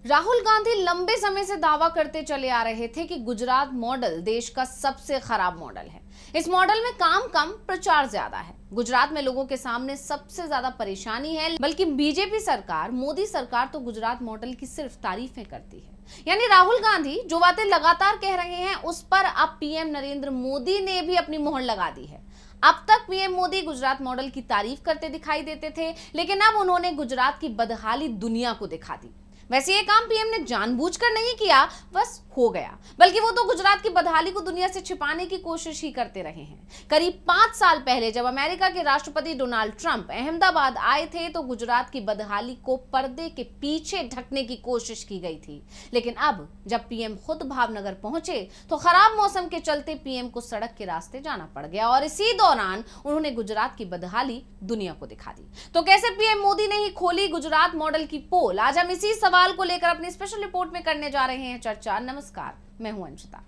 राहुल गांधी लंबे समय से दावा करते चले आ रहे थे कि गुजरात मॉडल देश का सबसे खराब मॉडल है। इस मॉडल में काम कम, प्रचार ज्यादा है। गुजरात में लोगों के सामने सबसे ज्यादा परेशानी है, बल्कि बीजेपी सरकार, मोदी सरकार तो गुजरात मॉडल की सिर्फ तारीफें करती है। यानी राहुल गांधी जो बातें लगातार कह रहे हैं, उस पर अब पीएम नरेंद्र मोदी ने भी अपनी मोहर लगा दी है। अब तक पीएम मोदी गुजरात मॉडल की तारीफ करते दिखाई देते थे, लेकिन अब उन्होंने गुजरात की बदहाली दुनिया को दिखा दी। वैसे ये काम पीएम ने जानबूझकर नहीं किया, बस हो गया, बल्कि वो तो गुजरात की बदहाली को दुनिया से छिपाने की कोशिश ही करते रहे हैं। करीब 5 साल पहले जब अमेरिका के राष्ट्रपति डोनाल्ड ट्रंप अहमदाबाद आए थे, तो गुजरात की बदहाली को पर्दे के पीछे ढकने की कोशिश की गई थी। लेकिन अब जब पीएम खुद भावनगर पहुंचे, तो खराब मौसम के चलते पीएम को सड़क के रास्ते जाना पड़ गया और इसी दौरान उन्होंने गुजरात की बदहाली दुनिया को दिखा दी। तो कैसे पीएम मोदी ने ही खोली गुजरात मॉडल की पोल? आज हम इसी सवाल को लेकर अपनी स्पेशल रिपोर्ट में करने जा रहे हैं चर्चा। नमस्कार, मैं हूं अंशिता।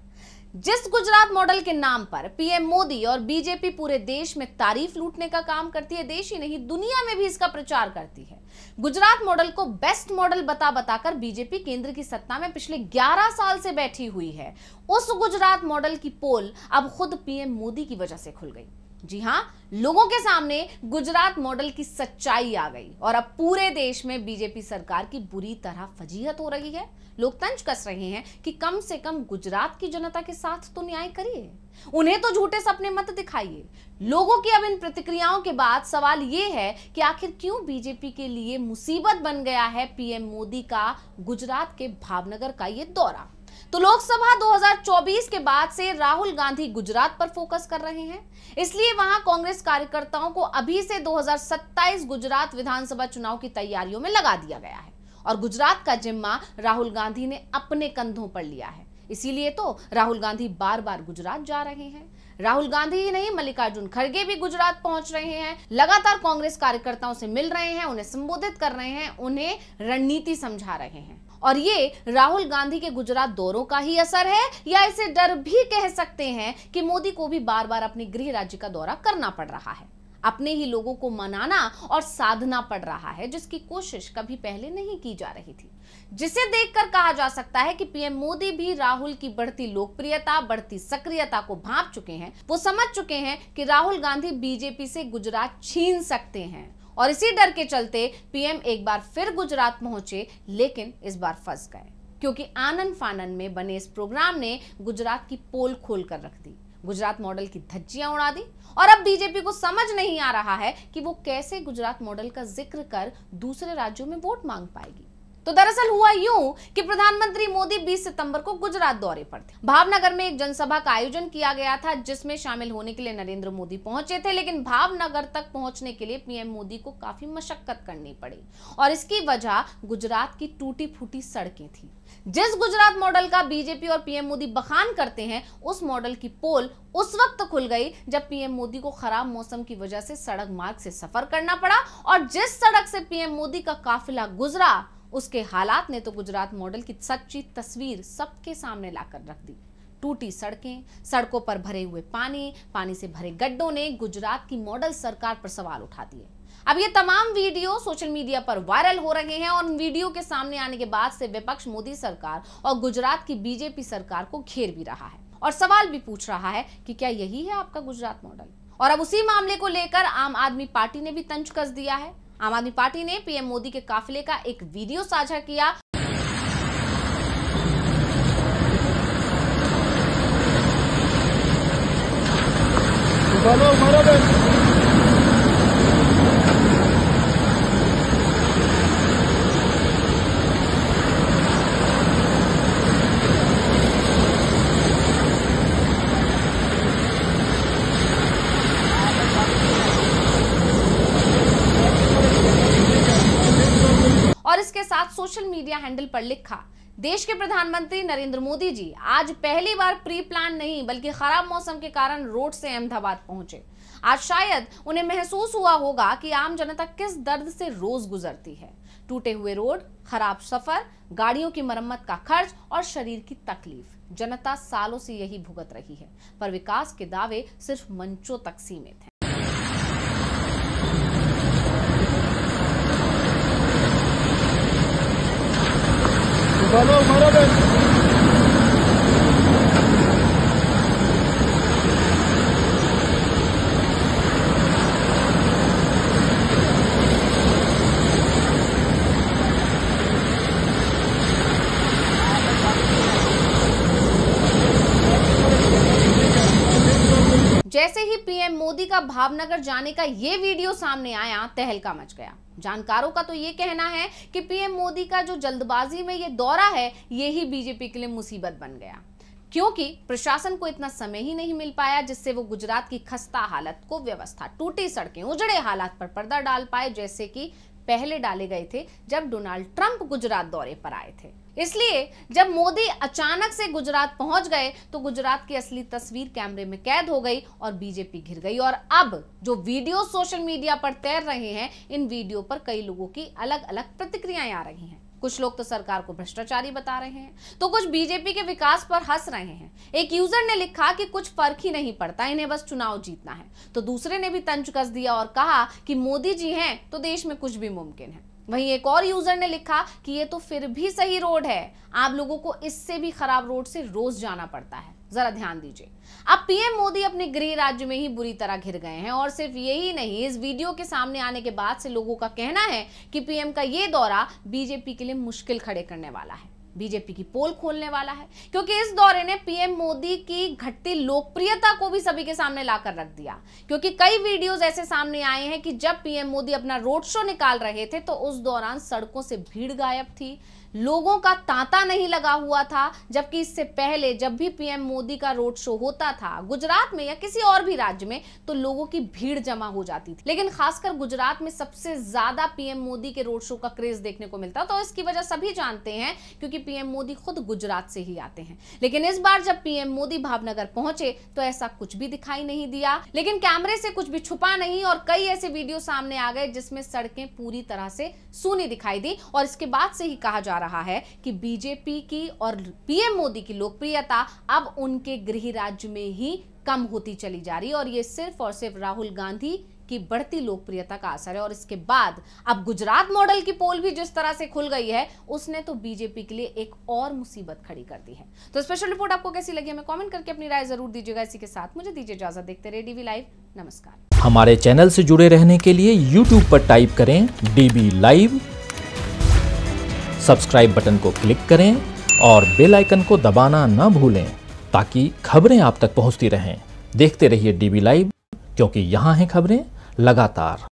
जिस गुजरात मॉडल के नाम पर पीएम मोदी और बीजेपी पूरे देश में तारीफ लूटने का काम करती है, देश ही नहीं दुनिया में भी इसका प्रचार करती है। गुजरात मॉडल को बेस्ट मॉडल बताकर बीजेपी केंद्र की सत्ता में पिछले 11 साल से बैठी हुई है। उस गुजरात मॉडल की पोल अब खुद पीएम मोदी की वजह से खुल गई। जी हां, लोगों के सामने गुजरात मॉडल की सच्चाई आ गई और अब पूरे देश में बीजेपी सरकार की बुरी तरह फजीहत हो रही है। लोग तंज कस रहे हैं कि कम से कम गुजरात की जनता के साथ तो न्याय करिए, उन्हें तो झूठे सपने मत दिखाइए। लोगों की अब इन प्रतिक्रियाओं के बाद सवाल यह है कि आखिर क्यों बीजेपी के लिए मुसीबत बन गया है पीएम मोदी का गुजरात के भावनगर का ये दौरा। तो लोकसभा 2024 के बाद से राहुल गांधी गुजरात पर फोकस कर रहे हैं, इसलिए वहां कांग्रेस कार्यकर्ताओं को अभी से 2027 गुजरात विधानसभा चुनाव की तैयारियों में लगा दिया गया है और गुजरात का जिम्मा राहुल गांधी ने अपने कंधों पर लिया है। इसीलिए तो राहुल गांधी बार बार गुजरात जा रहे हैं। राहुल गांधी ही नहीं, मल्लिकार्जुन खड़गे भी गुजरात पहुंच रहे हैं, लगातार कांग्रेस कार्यकर्ताओं से मिल रहे हैं, उन्हें संबोधित कर रहे हैं, उन्हें रणनीति समझा रहे हैं। और ये राहुल गांधी के गुजरात दौरों का ही असर है, या इसे डर भी कह सकते हैं कि मोदी को भी बार बार अपने गृह राज्य का दौरा करना पड़ रहा है, अपने ही लोगों को मनाना और साधना पड़ रहा है, जिसकी कोशिश कभी पहले नहीं की जा रही थी। जिसे देखकर कहा जा सकता है कि पीएम मोदी भी राहुल की बढ़ती लोकप्रियता, बढ़ती सक्रियता को भांप चुके हैं। वो समझ चुके हैं कि राहुल गांधी बीजेपी से गुजरात छीन सकते हैं और इसी डर के चलते पीएम एक बार फिर गुजरात पहुंचे, लेकिन इस बार फंस गए, क्योंकि आनन फानन में बने इस प्रोग्राम ने गुजरात की पोल खोल कर रख दी, गुजरात मॉडल की धज्जियां उड़ा दी। और अब बीजेपी को समझ नहीं आ रहा है कि वो कैसे गुजरात मॉडल का जिक्र कर दूसरे राज्यों में वोट मांग पाएगी। तो दरअसल हुआ यूं कि प्रधानमंत्री मोदी 20 सितंबर को गुजरात दौरे पर थे। भावनगर में एक जनसभा का आयोजन किया गया था, जिसमें शामिल होने के लिए नरेंद्र मोदी पहुंचे थे, लेकिन भावनगर तक पहुंचने के लिए पीएम मोदी को काफी मशक्कत करनी पड़ी और इसकी वजह गुजरात की टूटी फूटी सड़कें थी। जिस गुजरात मॉडल का बीजेपी और पीएम मोदी बखान करते हैं, उस मॉडल की पोल उस वक्त खुल गई जब पीएम मोदी को खराब मौसम की वजह से सड़क मार्ग से सफर करना पड़ा और जिस सड़क से पीएम मोदी का काफिला गुजरा, उसके हालात ने तो गुजरात मॉडल की सच्ची तस्वीर सबके सामने लाकर रख दी। टूटी सड़कें, सड़कों पर भरे हुए पानी से भरे गड्ढों ने गुजरात की मॉडल सरकार पर सवाल उठा दिए। अब ये तमाम वीडियो सोशल मीडिया पर वायरल हो रहे हैं और उन वीडियो के सामने आने के बाद से विपक्ष मोदी सरकार और गुजरात की बीजेपी सरकार को घेर भी रहा है और सवाल भी पूछ रहा है कि क्या यही है आपका गुजरात मॉडल? और अब उसी मामले को लेकर आम आदमी पार्टी ने भी तंज कस दिया है। आम आदमी पार्टी ने पीएम मोदी के काफिले का एक वीडियो साझा किया। और इसके साथ सोशल मीडिया हैंडल पर लिखा, देश के प्रधानमंत्री नरेंद्र मोदी जी आज पहली बार प्री प्लान नहीं बल्कि खराब मौसम के कारण रोड से अहमदाबाद पहुंचे। आज शायद उन्हें महसूस हुआ होगा कि आम जनता किस दर्द से रोज गुजरती है। टूटे हुए रोड, खराब सफर, गाड़ियों की मरम्मत का खर्च और शरीर की तकलीफ, जनता सालों से यही भुगत रही है, पर विकास के दावे सिर्फ मंचों तक सीमित हैं। जैसे ही पीएम मोदी का भावनगर जाने का ये वीडियो सामने आया, तहलका मच गया। जानकारों का तो ये कहना है कि पीएम मोदी का जो जल्दबाजी में ये दौरा है, यही बीजेपी के लिए मुसीबत बन गया, क्योंकि प्रशासन को इतना समय ही नहीं मिल पाया जिससे वो गुजरात की खस्ता हालत को, व्यवस्था, टूटी सड़कें, उजड़े हालात पर पर्दा डाल पाए, जैसे कि पहले डाले गए थे जब डोनाल्ड ट्रंप गुजरात दौरे पर आए थे। इसलिए जब मोदी अचानक से गुजरात पहुंच गए तो गुजरात की असली तस्वीर कैमरे में कैद हो गई और बीजेपी घिर गई। और अब जो वीडियो सोशल मीडिया पर तैर रहे हैं, इन वीडियो पर कई लोगों की अलग अलग प्रतिक्रियाएं आ रही हैं। कुछ लोग तो सरकार को भ्रष्टाचारी बता रहे हैं, तो कुछ बीजेपी के विकास पर हंस रहे हैं। एक यूजर ने लिखा कि कुछ फर्क ही नहीं पड़ता, इन्हें बस चुनाव जीतना है। तो दूसरे ने भी तंज कस दिया और कहा कि मोदी जी हैं तो देश में कुछ भी मुमकिन है। वहीं एक और यूजर ने लिखा कि ये तो फिर भी सही रोड है, आप लोगों को इससे भी खराब रोड से रोज जाना पड़ता है, जरा ध्यान दीजिए। अब पीएम मोदी अपने गृह राज्य में ही बुरी तरह घिर गए हैं। और सिर्फ यही नहीं, इस वीडियो के सामने आने के बाद से लोगों का कहना है कि पीएम का ये दौरा बीजेपी के लिए मुश्किल खड़े करने वाला है, बीजेपी की पोल खोलने वाला है, क्योंकि इस दौरे ने पीएम मोदी की घटती लोकप्रियता को भी सभी के सामने लाकर रख दिया। क्योंकि कई वीडियोस ऐसे सामने आए हैं कि जब पीएम मोदी अपना रोड शो निकाल रहे थे तो उस दौरान सड़कों से भीड़ गायब थी, लोगों का तांता नहीं लगा हुआ था, जबकि इससे पहले जब भी पीएम मोदी का रोड शो होता था गुजरात में या किसी और भी राज्य में तो लोगों की भीड़ जमा हो जाती थी। लेकिन खासकर गुजरात में सबसे ज्यादा पीएम मोदी के रोड शो का क्रेज देखने को मिलता, तो इसकी वजह सभी जानते हैं क्योंकि पीएम मोदी खुद गुजरात से ही आते हैं। लेकिन इस बार जब पीएम मोदी भावनगर पहुंचे तो ऐसा कुछ भी दिखाई नहीं दिया। लेकिन कैमरे से कुछ भी छुपा नहीं और कई ऐसे वीडियो सामने आ गए जिसमें सड़कें पूरी तरह से सूनी दिखाई दी। और इसके बाद से ही कहा जा रहा है कि बीजेपी की और पीएम मोदी की लोकप्रियता अब उनके गृह राज्य में ही कम होती चली जा रही है और ये सिर्फ और सिर्फ राहुल गांधी की बढ़ती लोकप्रियता का असर है। और इसके बाद अब गुजरात मॉडल की पोल भी जिस तरह से खुल गई है, उसने तो बीजेपी के लिए एक और मुसीबत खड़ी कर दी है। तो स्पेशल रिपोर्ट आपको कैसी लगी हमें कमेंट करके अपनी राय जरूर दीजिएगा। इसी के साथ मुझे दीजिए इजाजत, देखते रहिए डीवी लाइव। नमस्कार। हमारे चैनल से जुड़े रहने के लिए YouTube पर टाइप करें डीवी लाइव, सब्सक्राइब बटन को क्लिक करें और बेल आइकन को दबाना ना भूलें ताकि खबरें आप तक पहुंचती रहें। देखते रहिए डीवी लाइव, क्योंकि यहाँ हैं खबरें लगातार।